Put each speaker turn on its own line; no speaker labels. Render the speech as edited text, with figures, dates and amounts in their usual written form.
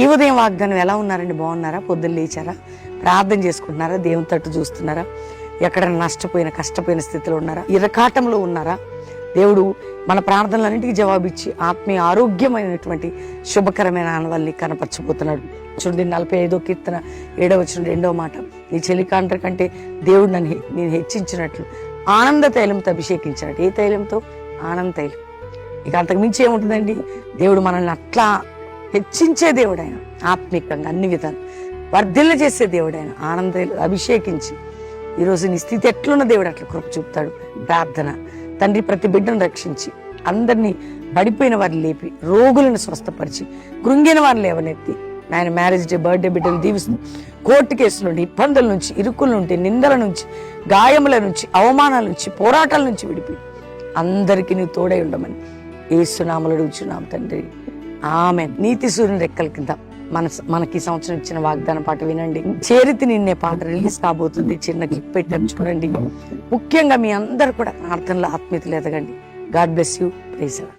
ఈ ఉదయం వాగ్దానం ఎలా ఉన్నారండి? బాగున్నారా? పొద్దున్న లేచారా? ప్రార్థన చేసుకుంటున్నారా? దేవుని తట్టు చూస్తున్నారా? ఎక్కడైనా నష్టపోయిన కష్టపోయిన స్థితిలో ఉన్నారా? ఇరకాటంలో ఉన్నారా? దేవుడు మన ప్రార్థనలన్నింటికీ జవాబిచ్చి ఆత్మీయ ఆరోగ్యమైనటువంటి శుభకరమైన ఆనవాల్ని కనపరచబోతున్నాడు. చూడండి 45వ కీర్తన 7వ వచనం 2వ మాట, నీ చెలికాండ్ర కంటే దేవుడు నేను హెచ్చించినట్లు ఆనంద తైలంతో అభిషేకించినట్టు. ఏ తైలంతో? ఆనంద తైలం. ఇక అంతకు మించి ఏముంటుందండి? దేవుడు మనల్ని అట్లా హెచ్చించే దేవుడు ఆయన, ఆత్మికంగా అన్ని విధాలు వర్ధిల్ల చేసే దేవుడు ఆయన. ఆనంద అభిషేకించి ఈరోజు నీ స్థితి ఎట్లున్న దేవుడు అట్లా కృప చూపుతాడు. ప్రార్థన. తండ్రి, ప్రతి బిడ్డను రక్షించి అందరినీ పడిపోయిన వారిని లేపి, రోగులను స్వస్థపరిచి, కృంగిన వారిని లేవనెత్తి, ఆయన మ్యారేజ్ డే, బర్త్డే బిడ్డలు దీవిస్తూ, కోర్టు కేసుల నుండి, ఇబ్బందుల నుంచి, ఇరుకుల నుండి, నిందల నుంచి, గాయముల నుంచి, అవమానాల నుంచి, పోరాటాల నుంచి విడిపి అందరికీ నీవు తోడై ఉండమని యేసు నామములో అడుగుచున్నాం తండ్రి, ఆమేన్. నీతి సూర్యుని రెక్కల కింద మనకి సంవత్సరం ఇచ్చిన వాగ్దాన పాట వినండి. చేరితి నిన్నే పాట రిలీజ్ కాబోతుంది. చిన్న క్లిప్ పెట్టాను చూడండి. ముఖ్యంగా మీ అందరు కూడా ప్రార్థనలో ఆత్మీయతలు ఎదగండి. God bless you. ప్రైజ్.